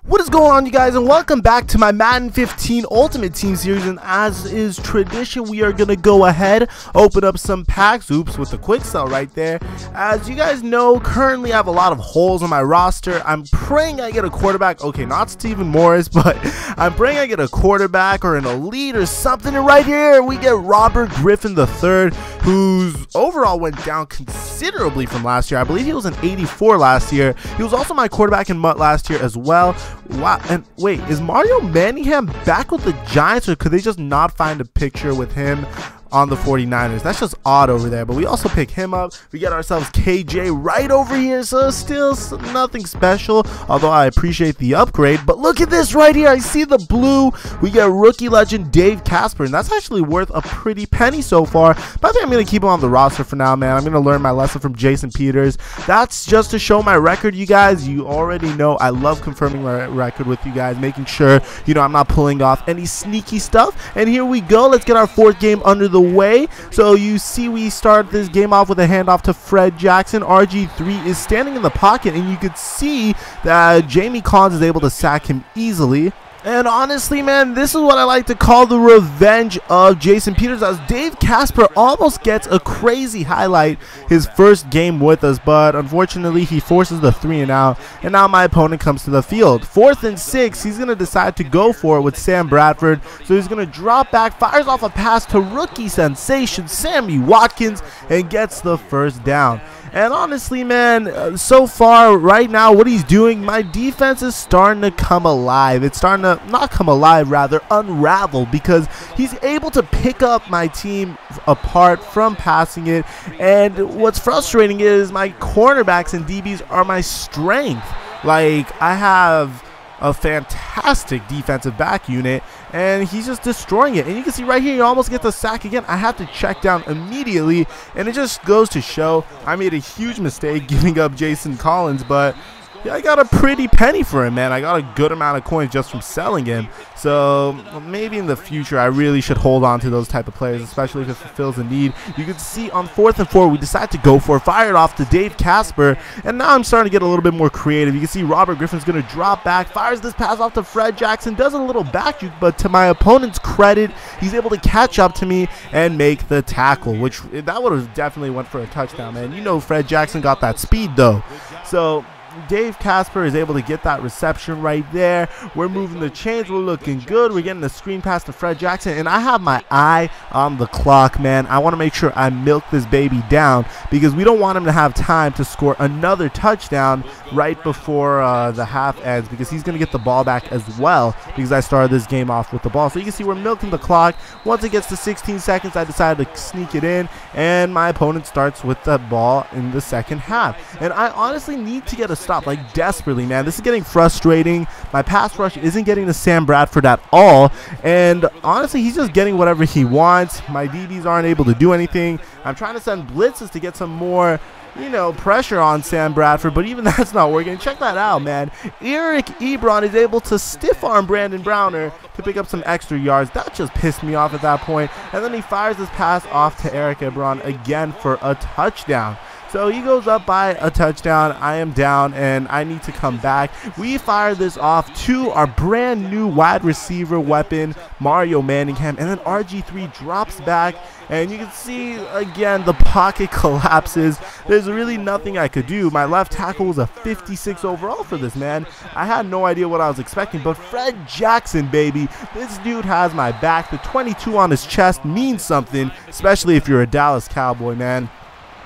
What is going on, you guys, and welcome back to my Madden 15 Ultimate Team Series. And as is tradition, we are going to go ahead, open up some packs. Oops, with the quick sell right there. As you guys know, currently I have a lot of holes on my roster. I'm praying I get a quarterback. Okay, not Stephen Morris, but I'm praying I get a quarterback or an elite or something. And right here, we get Robert Griffin III, whose overall went down considerably from last year. I believe he was an 84 last year. He was also my quarterback in MUT last year as well. Wow. And wait, is Mario Manningham back with the Giants, or could they just not find a picture with him on the 49ers? That's just odd over there. But we also pick him up. We get ourselves KJ right over here, so still nothing special, although I appreciate the upgrade. But look at this right here. I see the blue. We get rookie legend Dave Casper, and that's actually worth a pretty penny so far. But I think I'm going to keep him on the roster for now, man. I'm going to learn my lesson from Jason Peters. That's just to show my record, you guys. You already know I love confirming my record with you guys, making sure, you know, I'm not pulling off any sneaky stuff. And here we go. Let's get our fourth game under the way. So you see we start this game off with a handoff to Fred Jackson. RG3 is standing in the pocket, and you could see that Jamie Collins is able to sack him easily. And honestly, man, this is what I like to call the revenge of Jason Peters, as Dave Casper almost gets a crazy highlight his first game with us, but unfortunately he forces the 3-and-out, and now my opponent comes to the field. 4th and 6, he's going to decide to go for it with Sam Bradford, so he's going to drop back, fires off a pass to rookie sensation Sammy Watkins, and gets the first down. And honestly, man, so far right now what he's doing, my defense is starting to come alive. It's starting to not come alive, rather unravel, because he's able to pick up my team apart from passing it. And what's frustrating is my cornerbacks and DBs are my strength. Like, I have a fantastic defensive back unit, and he's just destroying it. And you can see right here, he almost gets a sack again. I have to check down immediately, and it just goes to show I made a huge mistake giving up Jason Collins, but yeah, I got a pretty penny for him, man. I got a good amount of coins just from selling him. So maybe in the future I really should hold on to those type of players, especially if it fulfills a need. You can see on 4th and 4 we decide to go for it, fired off to Dave Casper, and now I'm starting to get a little bit more creative. You can see Robert Griffin's going to drop back, fires this pass off to Fred Jackson, does a little back juke, but to my opponent's credit, he's able to catch up to me and make the tackle, which that would have definitely went for a touchdown, man. You know Fred Jackson got that speed though. So Dave Casper is able to get that reception right there. We're moving the chains. We're looking good. We're getting the screen pass to Fred Jackson, and I have my eye on the clock, man. I want to make sure I milk this baby down, because we don't want him to have time to score another touchdown right before the half ends, because he's going to get the ball back as well, because I started this game off with the ball. So you can see we're milking the clock. Once it gets to 16 seconds, I decided to sneak it in, and my opponent starts with the ball in the second half. And I honestly need to get a stop, like desperately, man. This is getting frustrating. My pass rush isn't getting to Sam Bradford at all, and honestly he's just getting whatever he wants. My DBs aren't able to do anything. I'm trying to send blitzes to get some more, you know, pressure on Sam Bradford, but even that's not working. Check that out, man. Eric Ebron is able to stiff arm Brandon Browner to pick up some extra yards. That just pissed me off at that point. And then he fires this pass off to Eric Ebron again for a touchdown. So he goes up by a touchdown. I am down, and I need to come back. We fire this off to our brand new wide receiver weapon, Mario Manningham, and then RG3 drops back, and you can see again the pocket collapses. There's really nothing I could do. My left tackle was a 56 overall for this, man. I had no idea what I was expecting, but Fred Jackson, baby, this dude has my back. The 22 on his chest means something, especially if you're a Dallas Cowboy, man.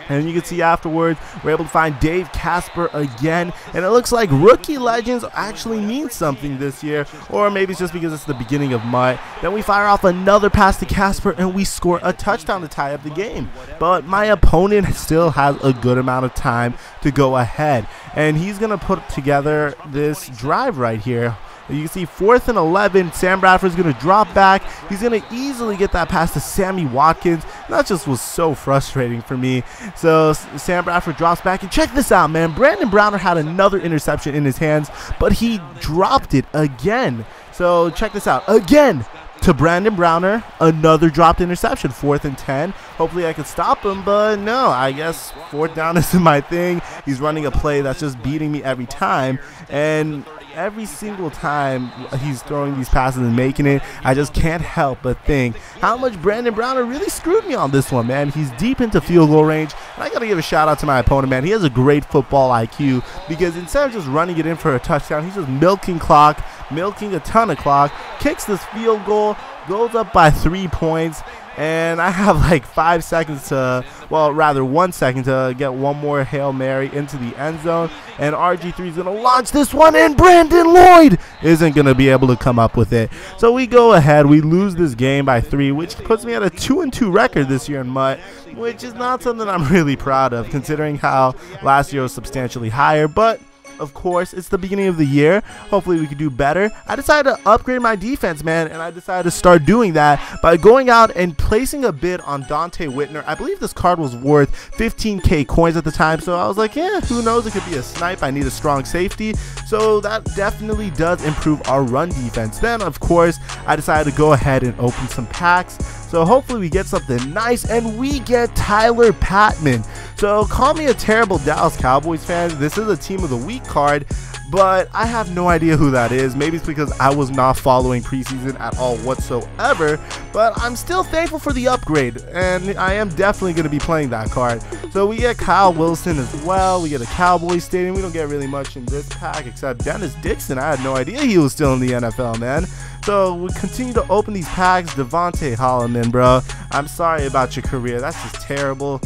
And you can see afterwards, we're able to find Dave Casper again. And it looks like rookie legends actually mean something this year. Or maybe it's just because it's the beginning of MUT. Then we fire off another pass to Casper, and we score a touchdown to tie up the game. But my opponent still has a good amount of time to go ahead. And he's going to put together this drive right here. You can see 4th and 11. Sam Bradford's going to drop back. He's going to easily get that pass to Sammy Watkins. That just was so frustrating for me. So Sam Bradford drops back, and check this out, man. Brandon Browner had another interception in his hands, but he dropped it again. So check this out. Again, to Brandon Browner, another dropped interception, 4th and 10. Hopefully I could stop him, but no, I guess 4th down isn't my thing. He's running a play that's just beating me every time. And every single time he's throwing these passes and making it, I just can't help but think how much Brandon Browner really screwed me on this one, man. He's deep into field goal range, and I gotta give a shout out to my opponent, man. He has a great football IQ, because instead of just running it in for a touchdown, he's just milking clock, milking a ton of clock, kicks this field goal, goes up by 3 points, and I have like 5 seconds to, well, rather 1 second to get one more Hail Mary into the end zone, and RG3 is going to launch this one, and Brandon Lloyd isn't going to be able to come up with it. So we go ahead, we lose this game by 3, which puts me at a 2-2 record this year in MUT, which is not something I'm really proud of, considering how last year was substantially higher, but of course, it's the beginning of the year. Hopefully we can do better. I decided to upgrade my defense, man, and I decided to start doing that by going out and placing a bid on Dante Whitner. I believe this card was worth 15k coins at the time, so I was like, yeah, who knows, it could be a snipe. I need a strong safety, so that definitely does improve our run defense. Then, of course, I decided to go ahead and open some packs. So hopefully we get something nice, and we get Tyler Patman. So call me a terrible Dallas Cowboys fan. This is a Team of the Week card, but I have no idea who that is. Maybe it's because I was not following preseason at all whatsoever, but I'm still thankful for the upgrade, and I am definitely going to be playing that card. So we get Kyle Wilson as well. We get a Cowboys stadium. We don't get really much in this pack except Dennis Dixon. I had no idea he was still in the NFL, man. So we continue to open these packs. Devontae Holloman, bro, I'm sorry about your career. That's just terrible.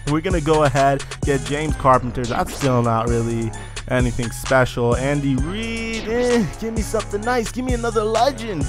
We're going to go ahead, get James Carpenter. That's still not really anything special. Andy Reid, give me something nice. Give me another legend.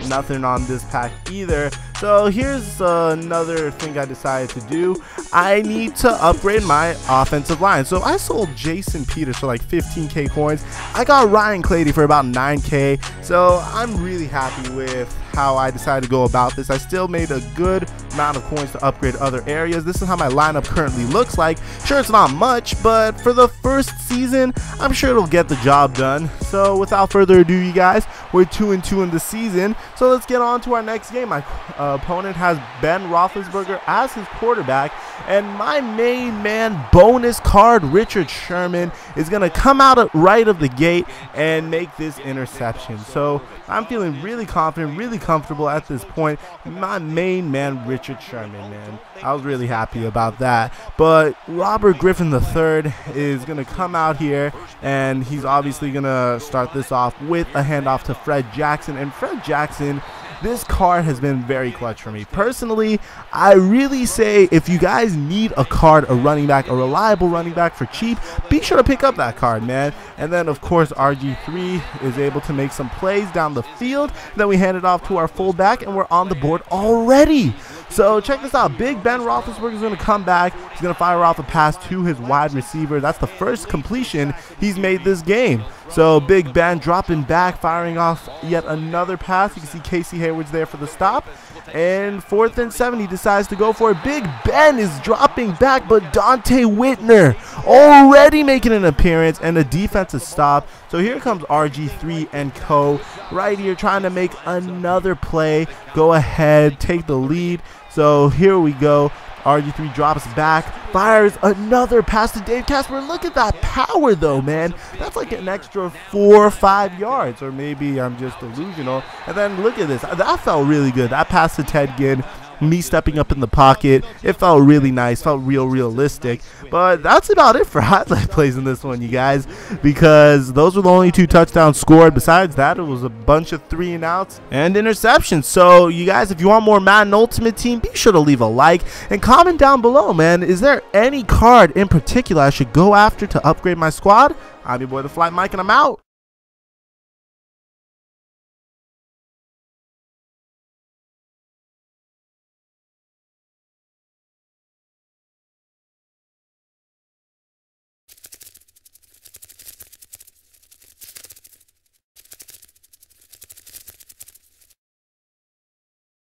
Nothing on this pack either. So here's another thing I decided to do. I need to upgrade my offensive line. So I sold Jason Peters for like 15k coins. I got Ryan Clady for about 9k. So I'm really happy with how I decided to go about this. I still made a good amount of coins to upgrade other areas. This is how my lineup currently looks like. Sure, it's not much, but for the first season, I'm sure it'll get the job done. So without further ado, you guys, we're 2-2 in the season. So let's get on to our next game. My opponent has Ben Roethlisberger as his quarterback, and my main man bonus card, Richard Sherman, is going to come out right of the gate and make this interception. So I'm feeling really confident, really comfortable at this point. My main man, Richard Sherman, man. I was really happy about that. But Robert Griffin III is going to come out here, and he's obviously going to start this off with a handoff to Fred Jackson. And Fred Jackson, this card has been very clutch for me. Personally, I really say if you guys need a card, a running back, a reliable running back for cheap, be sure to pick up that card, man. And then, of course, RG3 is able to make some plays down the field. Then we hand it off to our fullback, and we're on the board already. So check this out. Big Ben Roethlisberger is going to come back. He's going to fire off a pass to his wide receiver. That's the first completion he's made this game. So Big Ben dropping back, firing off yet another pass. You can see Casey Hayward's there for the stop. And 4th and 7, he decides to go for it. Big Ben is dropping back, but Dante Whitner already making an appearance and a defensive stop. So here comes RG3 and co. right here trying to make another play. Go ahead, take the lead. So here we go. RG3 drops back, fires another pass to Dave Casper. Look at that power, though, man. That's like an extra 4 or 5 yards, or maybe I'm just delusional. And then look at this. That felt really good. That pass to Ted Ginn, me stepping up in the pocket, it felt really nice, felt realistic. But that's about it for highlight plays in this one, you guys, because those were the only 2 touchdowns scored. Besides that, it was a bunch of 3-and-outs and interceptions. So you guys, if you want more Madden Ultimate Team, be sure to leave a like and comment down below, man. Is there any card in particular I should go after to upgrade my squad? I'm your boy, The Fly Mike, and I'm out.